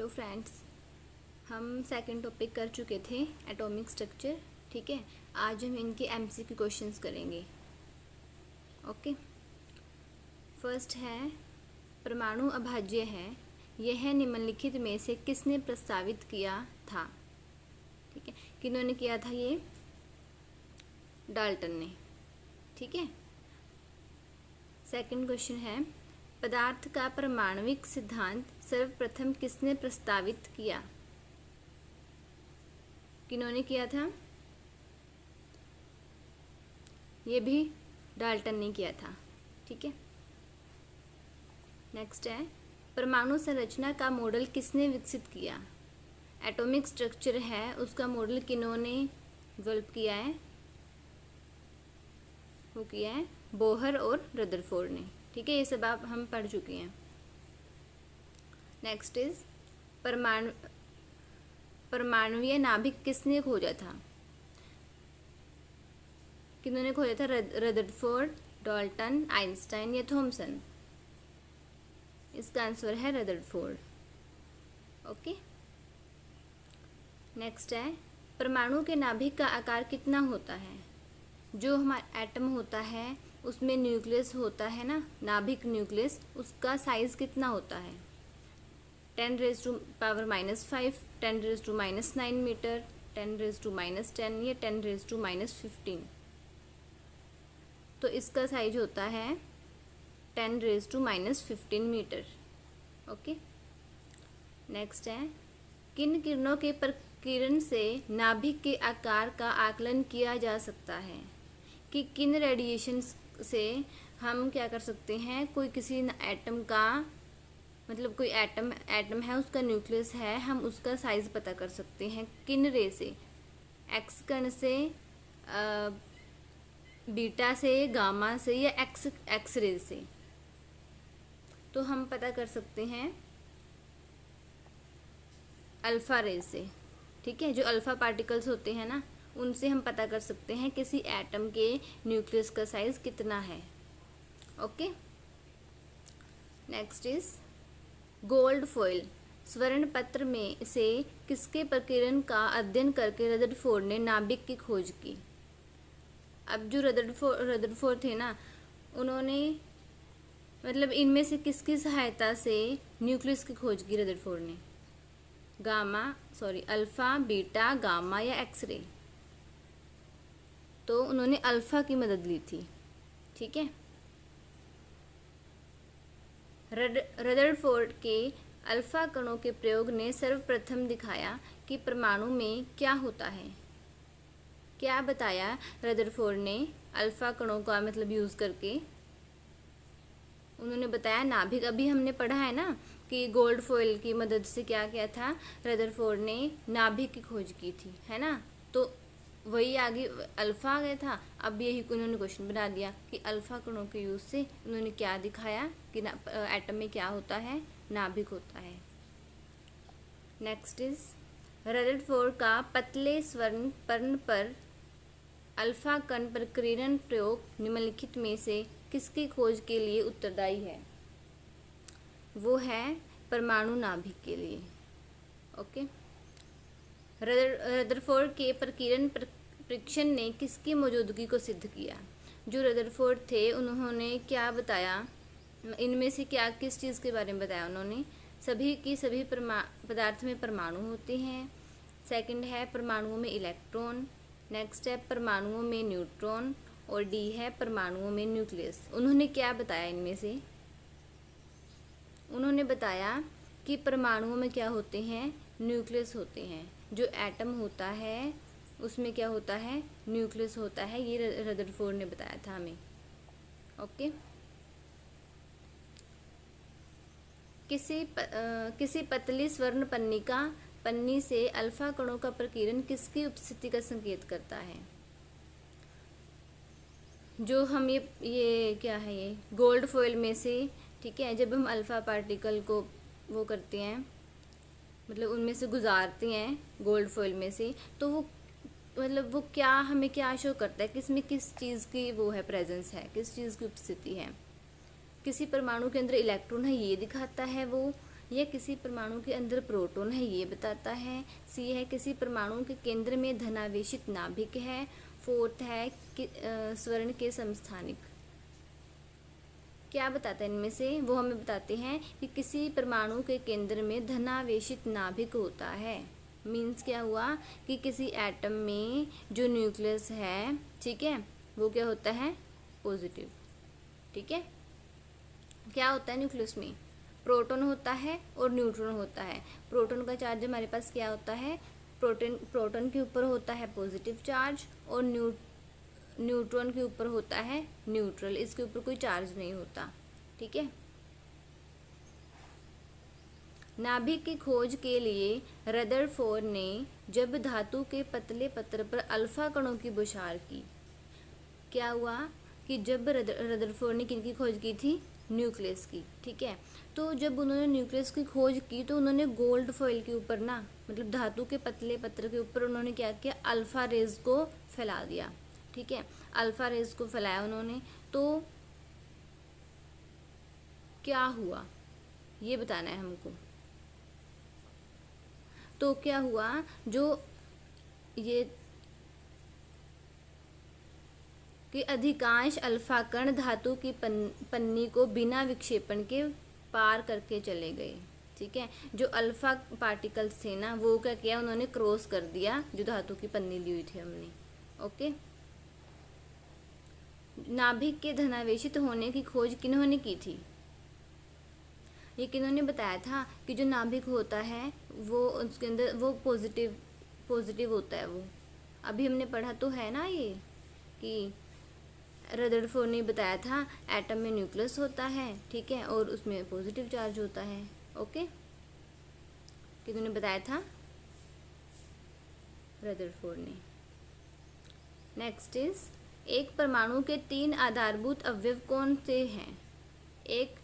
Hello friends, हम second topic कर चुके थे एटॉमिक स्ट्रक्चर। ठीक है, आज हम इनके एमसीक्यू क्वेश्चंस करेंगे। ओके, फर्स्ट है परमाणु अभाज्य है, यह निम्नलिखित में से किसने प्रस्तावित किया था। ठीक है, किन्होंने किया था ये? डाल्टन ने। ठीक है, सेकंड क्वेश्चन है पदार्थ का परमाणविक सिद्धांत सर्वप्रथम किसने प्रस्तावित किया। किन्होंने किया था? ये भी डाल्टन ने किया था। ठीक है, नेक्स्ट है परमाणु संरचना का मॉडल किसने विकसित किया। एटॉमिक स्ट्रक्चर है, उसका मॉडल किन्होंने डेवलप किया है? वो किया है बोहर और रदरफोर्ड ने। ठीक है, ये सब आप हम पढ़ चुके हैं। नेक्स्ट इज परमाणुवीय नाभिक किसने खोजा था। किन्होंने खोजा था? रदरफोर्ड, डाल्टन, आइंस्टाइन या थॉमसन। इसका आंसर है रदरफोर्ड। ओके, नेक्स्ट है परमाणु के नाभिक का आकार कितना होता है। जो हमारा एटम होता है उसमें न्यूक्लियस होता है ना, नाभिक न्यूक्लियस, उसका साइज कितना होता है? 10⁻⁻5, 10⁻⁻9 मीटर, 10⁻⁻10 या 10⁻⁻15। तो इसका साइज होता है 10⁻⁻15 मीटर। ओके, नेक्स्ट है किन किरणों के प्रकीर्णन से नाभिक के आकार का आकलन किया जा सकता है। कि किन रेडिएशन से हम क्या कर सकते हैं, कोई किसी एटम का, मतलब कोई एटम है, उसका न्यूक्लियस है, हम उसका साइज पता कर सकते हैं किन रे से? एक्स कण से, बीटा से, गामा से या एक्स रे से। तो हम पता कर सकते हैं अल्फा रे से। ठीक है, जो अल्फा पार्टिकल्स होते हैं ना, उनसे हम पता कर सकते हैं किसी एटम के न्यूक्लियस का साइज कितना है। Okay, next is gold foil स्वर्ण पत्र में से किसके प्रकीर्णन का अध्ययन करके रदरफोर्ड ने नाभिक की खोज की। अब जो रदरफोर्ड थे ना, उन्होंने मतलब इनमें से किसकी सहायता से न्यूक्लियस की खोज की रदरफोर्ड ने? अल्फा, बीटा, गामा या एक्सरे। तो उन्होंने अल्फा की मदद ली थी। ठीक है, रदरफोर्ड के अल्फा कणों के प्रयोग ने सर्वप्रथम दिखाया कि परमाणु में क्या होता है। क्या बताया रदरफोर्ड ने अल्फा कणों का मतलब यूज करके? उन्होंने बताया नाभिक। अभी हमने पढ़ा है ना कि गोल्ड फॉइल की मदद से क्या किया था, रदरफोर्ड ने नाभिक की खोज की थी, है ना। तो वही आगे अल्फा आ गया था। अब यही उन्होंने क्वेश्चन बना दिया कि अल्फा कणों के यूज से उन्होंने क्या दिखाया कि एटम में क्या होता है, नाभिक होता है। नेक्स्ट इज रदरफोर्ड का पतले स्वर्ण पर्ण पर अल्फा कण प्रकीर्णन प्रयोग निम्नलिखित में से किसकी खोज के लिए उत्तरदायी है। वो है परमाणु नाभिक के लिए। ओके, रदरफोर्ड के प्रकीर्णन परीक्षण ने किसकी मौजूदगी को सिद्ध किया। जो रदरफोर्ड थे उन्होंने क्या बताया, इनमें से क्या किस चीज़ के बारे में बताया उन्होंने? सभी की सभी पदार्थ में परमाणु होते हैं। सेकंड है परमाणुओं में इलेक्ट्रॉन। नेक्स्ट है परमाणुओं में न्यूट्रॉन। और डी है परमाणुओं में न्यूक्लियस। उन्होंने क्या बताया इनमें से? उन्होंने बताया कि परमाणुओं में क्या होते हैं, न्यूक्लियस होते हैं। जो एटम होता है उसमें क्या होता है, न्यूक्लियस होता है। ये रदरफोर्ड ने बताया था हमें। ओके, किसी पतली स्वर्ण पन्नी से अल्फा कणों का प्रकीर्णन किसकी उपस्थिति का संकेत करता है। जो हम ये क्या है, ये गोल्ड फॉइल में से, ठीक है, जब हम अल्फा पार्टिकल को वो करते हैं, मतलब उनमें से गुजारते हैं गोल्ड फॉइल में से, तो वो मतलब वो क्या हमें क्या शो करता है, किसमें किस चीज़ की वो है, प्रेजेंस है, किस चीज़ की उपस्थिति है। किसी परमाणु के अंदर इलेक्ट्रॉन है ये दिखाता है वो, यह किसी परमाणु के अंदर प्रोटॉन है ये बताता है। सी है किसी परमाणु के केंद्र में धनावेशित नाभिक है। फोर्थ है कि स्वर्ण के समस्थानिक। क्या बताता है इनमें से? वो हमें बताते हैं कि किसी परमाणु के केंद्र में धनावेशित नाभिक होता है। मीन्स क्या हुआ कि किसी एटम में जो न्यूक्लियस है, ठीक है, वो क्या होता है? पॉजिटिव। ठीक है, क्या होता है न्यूक्लियस में? प्रोटॉन होता है और न्यूट्रॉन होता है। प्रोटॉन का चार्ज हमारे पास क्या होता है? प्रोटॉन के ऊपर होता है पॉजिटिव चार्ज और न्यूट्रॉन के ऊपर होता है न्यूट्रल। इसके ऊपर कोई चार्ज नहीं होता। ठीक है। नाभिक की खोज के लिए रदरफोर्ड ने जब धातु के पतले पत्र पर अल्फा कणों की बौछार की, क्या हुआ कि जब रदरफोर्ड ने किनकी खोज की थी? न्यूक्लियस की। ठीक है, तो जब उन्होंने न्यूक्लियस की खोज की तो उन्होंने गोल्ड फॉइल के ऊपर ना, मतलब धातु के पतले पत्र के ऊपर उन्होंने क्या किया? अल्फा रेज को फैला दिया। ठीक है, अल्फा रेज को फैलाया उन्होंने, तो क्या हुआ ये बताना है हमको। तो क्या हुआ, जो ये कि अधिकांश अल्फा कण धातु की पन्नी को बिना विक्षेपण के पार करके चले गए। ठीक है, जो अल्फा पार्टिकल्स थे ना, वो क्या किया? उन्होंने क्रॉस कर दिया जो धातु की पन्नी ली हुई थी हमने। ओके, नाभिक के धनावेशित होने की खोज किन्होंने की थी? ये किन्होंने बताया था कि जो नाभिक होता है वो उसके अंदर वो पॉजिटिव होता है। वो अभी हमने पढ़ा तो है ना ये, कि रदरफोर्ड ने बताया था एटम में न्यूक्लियस होता है, ठीक है, और उसमें पॉजिटिव चार्ज होता है। ओके, किन्होंने बताया था? रदरफोर्ड ने। नेक्स्ट इज, एक परमाणु के 3 आधारभूत अवयव कौन से हैं? एक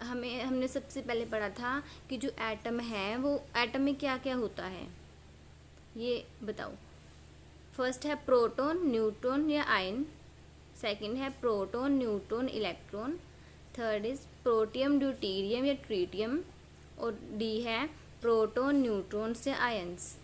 हमने सबसे पहले पढ़ा था कि जो एटम है वो एटम में क्या क्या होता है ये बताओ। फर्स्ट है प्रोटॉन, न्यूट्रॉन या आयन। सेकंड है proton, neutron, electron. Third is protium, deuterium या ट्रीटियम। और डी है प्रोटॉन, न्यूट्रॉन से आयंस।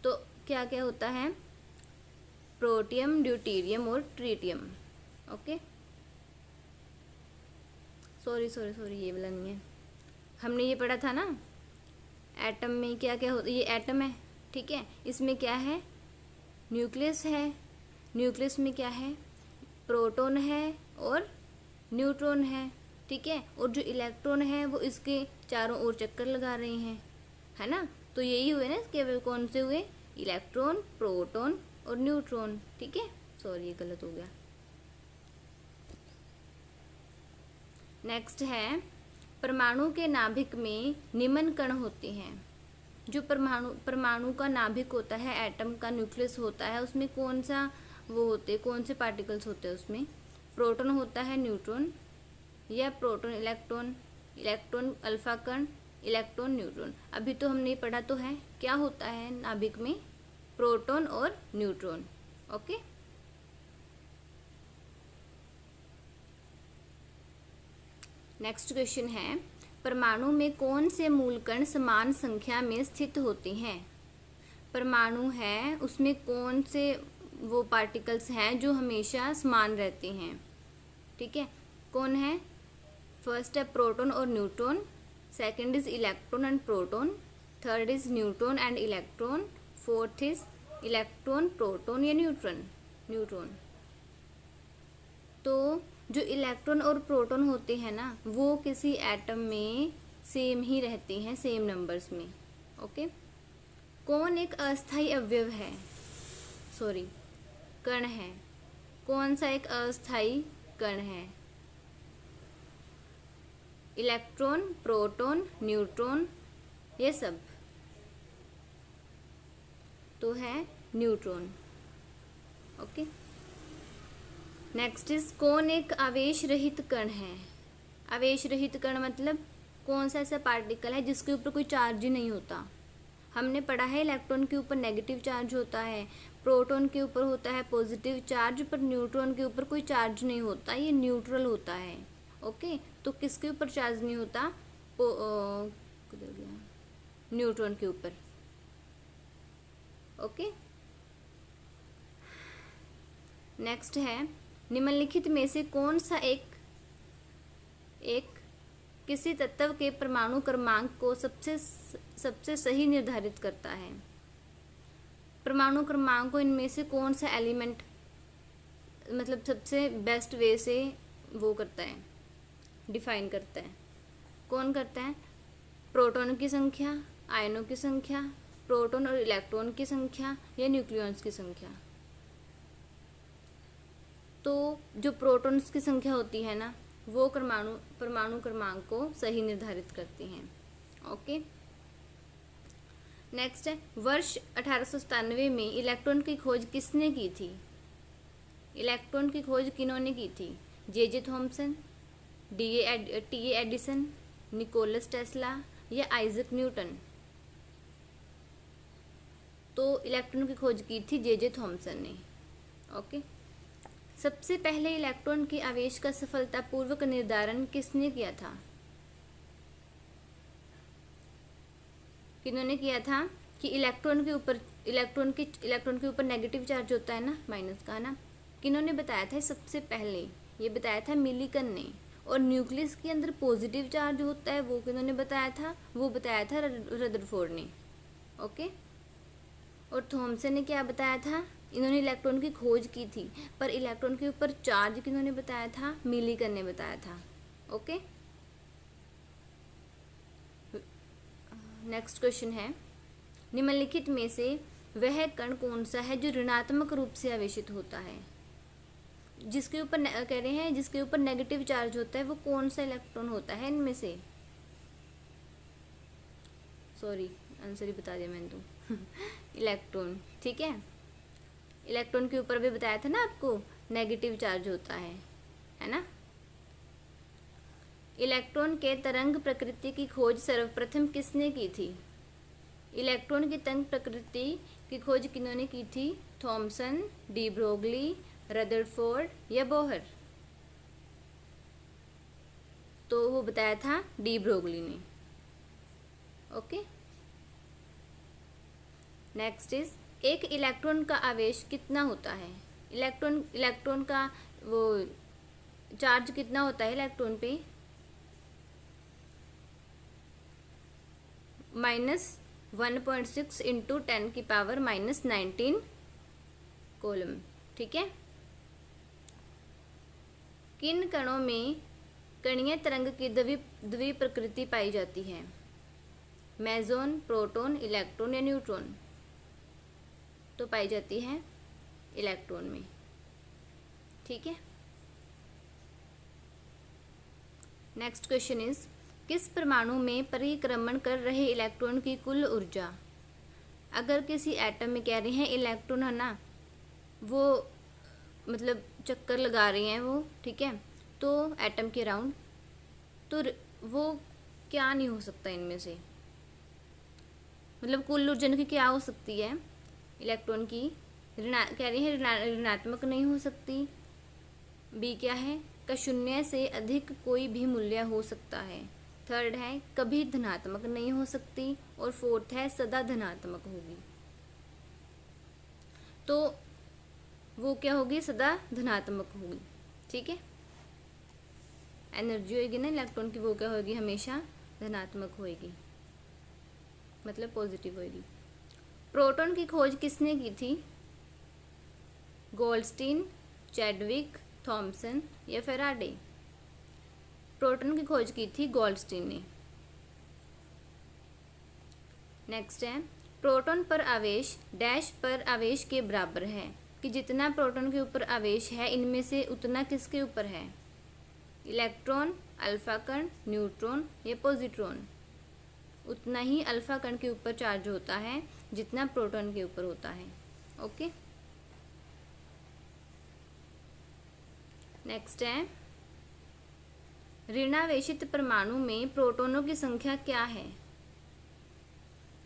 तो क्या क्या होता है? प्रोटियम, ड्यूटेरियम और ट्रीटियम। ओके, सॉरी ये वाला नहीं है। हमने ये पढ़ा था ना, एटम में क्या क्या होता है। ये एटम है, ठीक है, इसमें क्या है? न्यूक्लियस है। न्यूक्लियस में क्या है? प्रोटॉन है और न्यूट्रॉन है। ठीक है, और जो इलेक्ट्रॉन है वो इसके चारों ओर चक्कर लगा रहे हैं, है ना। तो यही हुए ना इसके कौन से हुए? इलेक्ट्रॉन, प्रोटॉन और न्यूट्रॉन। ठीक है, सॉरी ये गलत हो गया। नेक्स्ट है, परमाणु के नाभिक में निम्न कण होते हैं। जो परमाणु का नाभिक होता है, एटम का न्यूक्लियस होता है, उसमें कौन सा वो होते, कौन से पार्टिकल्स होते हैं उसमें? प्रोटॉन होता है, न्यूट्रॉन, या प्रोटॉन इलेक्ट्रॉन, इलेक्ट्रॉन अल्फा कण, इलेक्ट्रॉन न्यूट्रॉन। अभी तो हमने पढ़ा तो है क्या होता है नाभिक में? प्रोटॉन और न्यूट्रॉन। ओके, नेक्स्ट क्वेश्चन है, परमाणु में कौन से मूलकण समान संख्या में स्थित होते हैं? परमाणु है उसमें कौन से वो पार्टिकल्स हैं जो हमेशा समान रहते हैं? ठीक है, कौन है? फर्स्ट है प्रोटॉन और neutron. Second is electron and proton. Third is neutron and electron. Fourth is electron, proton या न्यूट्रॉन। तो जो इलेक्ट्रॉन और प्रोटॉन होते हैं ना, वो किसी एटम में सेम ही रहते हैं, सेम नंबर्स में। ओके, कौन एक अस्थायी अवयव है? सॉरी, कण है। कौन सा एक अस्थायी कण है? इलेक्ट्रॉन, प्रोटॉन, न्यूट्रॉन, ये सब। तो है न्यूट्रॉन। ओके, नेक्स्ट इज, कौन एक आवेश रहित कण है? आवेश रहित कण मतलब कौन सा ऐसा पार्टिकल है जिसके ऊपर कोई चार्ज ही नहीं होता? हमने पढ़ा है इलेक्ट्रॉन के ऊपर नेगेटिव चार्ज होता है, प्रोटॉन के ऊपर होता है पॉजिटिव चार्ज, पर न्यूट्रॉन के ऊपर कोई चार्ज नहीं होता, ये न्यूट्रल होता है। ओके, तो किसके ऊपर चार्ज नहीं होता? किधर गया? न्यूट्रॉन के ऊपर। ओके, नेक्स्ट है, निम्नलिखित में से कौन सा एक किसी तत्व के परमाणु क्रमांक को सबसे सही निर्धारित करता है? परमाणु क्रमांक को इनमें से कौन सा एलिमेंट मतलब सबसे बेस्ट वे से वो करता है, डिफाइन करता है? कौन करता है? प्रोटॉन की संख्या, आयनों की संख्या, प्रोटॉन और इलेक्ट्रॉन की संख्या, या न्यूक्लियॉन्स की संख्या? तो जो प्रोटॉन्स की संख्या होती है ना, वो परमाणु क्रमांक को सही निर्धारित करती हैं। ओके, नेक्स्ट है, वर्ष 1897 में इलेक्ट्रॉन की खोज किसने की थी? इलेक्ट्रॉन की खोज किन्होंने की थी? J Thomson, T A Edison, Nicholas Tesla, या आइजक न्यूटन? तो इलेक्ट्रॉन की खोज की थी जे थॉमसन ने। ओके, सबसे पहले इलेक्ट्रॉन के आवेश का सफलतापूर्वक निर्धारण किसने किया था? किन्होंने किया था कि इलेक्ट्रॉन के ऊपर नेगेटिव चार्ज होता है ना, माइनस का ना, किन्होंने बताया था सबसे पहले? ये बताया था मिलिकन ने। और न्यूक्लियस के अंदर पॉजिटिव चार्ज होता है, वो किन्होंने बताया था? वो बताया था रदरफोर्ड ने। ओके, और थॉमसन ने क्या बताया था? इन्होंने इलेक्ट्रॉन की खोज की थी, पर इलेक्ट्रॉन के ऊपर चार्ज किन्होंने बताया था? मिलिकन ने बताया था। ओके, नेक्स्ट क्वेश्चन है, निम्नलिखित में से वह कण कौन सा है जो ऋणात्मक रूप से आवेशित होता है? जिसके ऊपर कह रहे हैं जिसके ऊपर नेगेटिव चार्ज होता है, वो कौन सा इलेक्ट्रॉन होता है इनमें से? सॉरी, आंसर ही बता दिया मैंने तो। इलेक्ट्रॉन, ठीक है। इलेक्ट्रॉन के ऊपर भी बताया था ना आपको, नेगेटिव चार्ज होता है ना। इलेक्ट्रॉन के तरंग प्रकृति की खोज सर्वप्रथम किसने की थी? इलेक्ट्रॉन की तरंग प्रकृति की खोज किन्होंने की थी? थॉमसन, डी ब्रोगली, रदरफोर्ड या बोहर? तो वो बताया था डी ब्रोगली ने। ओके, नेक्स्ट इज, एक इलेक्ट्रॉन का आवेश कितना होता है? इलेक्ट्रॉन का वो चार्ज कितना होता है इलेक्ट्रॉन पे? -1.6 इंटू 10⁻⁻19 कोलम, ठीक है। किन कणों में कणीय तरंग की द्वि प्रकृति पाई जाती है? मेसोन, प्रोटॉन, इलेक्ट्रॉन या न्यूट्रॉन? तो पाई जाती है इलेक्ट्रॉन में, ठीक है। नेक्स्ट क्वेश्चन इज, किस परमाणु में परिक्रमण कर रहे इलेक्ट्रॉन की कुल ऊर्जा? अगर किसी एटम में कह रहे हैं इलेक्ट्रॉन है ना, वो मतलब चक्कर लगा रहे हैं वो, ठीक है, तो एटम के अराउंड, तो वो क्या नहीं हो सकता इनमें से? मतलब कुल ऊर्जा की क्या हो सकती है इलेक्ट्रॉन की? कह रही है ऋणात्मक नहीं हो सकती। बी क्या है? का शून्य से अधिक कोई भी मूल्य हो सकता है। थर्ड है कभी धनात्मक नहीं हो सकती, और फोर्थ है सदा धनात्मक होगी। तो वो क्या होगी? सदा धनात्मक होगी, ठीक है। एनर्जी होगी ना इलेक्ट्रॉन की, वो क्या होगी? हमेशा धनात्मक होगी, मतलब पॉजिटिव होगी। प्रोटॉन की खोज किसने की थी? गोल्डस्टीन, चैडविक, थॉमसन या फैराडे? प्रोटॉन की खोज की थी गोल्डस्टीन ने। नेक्स्ट है, प्रोटॉन पर आवेश डैश पर आवेश के बराबर है, कि जितना प्रोटॉन के ऊपर आवेश है इनमें से उतना किसके ऊपर है? इलेक्ट्रॉन, अल्फा कण, न्यूट्रॉन या पॉजिट्रॉन? उतना ही अल्फा कण के ऊपर चार्ज होता है जितना प्रोटॉन के ऊपर होता है। ओके, नेक्स्ट है, ऋणावेशित परमाणु में प्रोटॉनों की संख्या क्या है?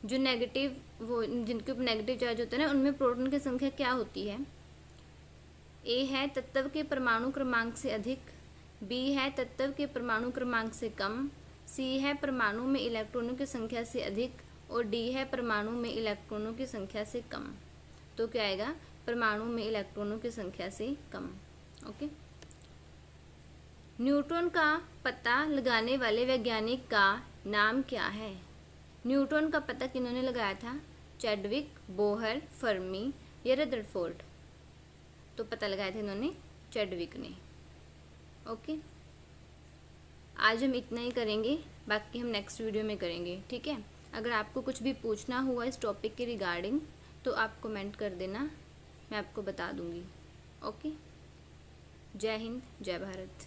जो नेगेटिव वो जिनके ऊपर नेगेटिव चार्ज होता है ना, उनमें प्रोटॉन की संख्या क्या होती है? ए है तत्व के परमाणु क्रमांक से अधिक, बी है तत्व के परमाणु क्रमांक से कम, सी है परमाणु में इलेक्ट्रॉनों की संख्या से अधिक और डी है परमाणु में इलेक्ट्रॉनों की संख्या से कम। तो क्या आएगा? परमाणु में इलेक्ट्रॉनों की संख्या से कम। ओके। न्यूट्रॉन का पता लगाने वाले वैज्ञानिक का नाम क्या है? न्यूट्रॉन का पता किन्होंने लगाया था? चैडविक, बोहर, फर्मी या रदरफोर्ड? तो पता लगाया था इन्होंने चैडविक ने। ओके, आज हम इतना ही करेंगे, बाकी हम नेक्स्ट वीडियो में करेंगे। ठीक है, अगर आपको कुछ भी पूछना हुआ इस टॉपिक के रिगार्डिंग तो आप कमेंट कर देना, मैं आपको बता दूंगी। ओके, जय हिंद, जय भारत।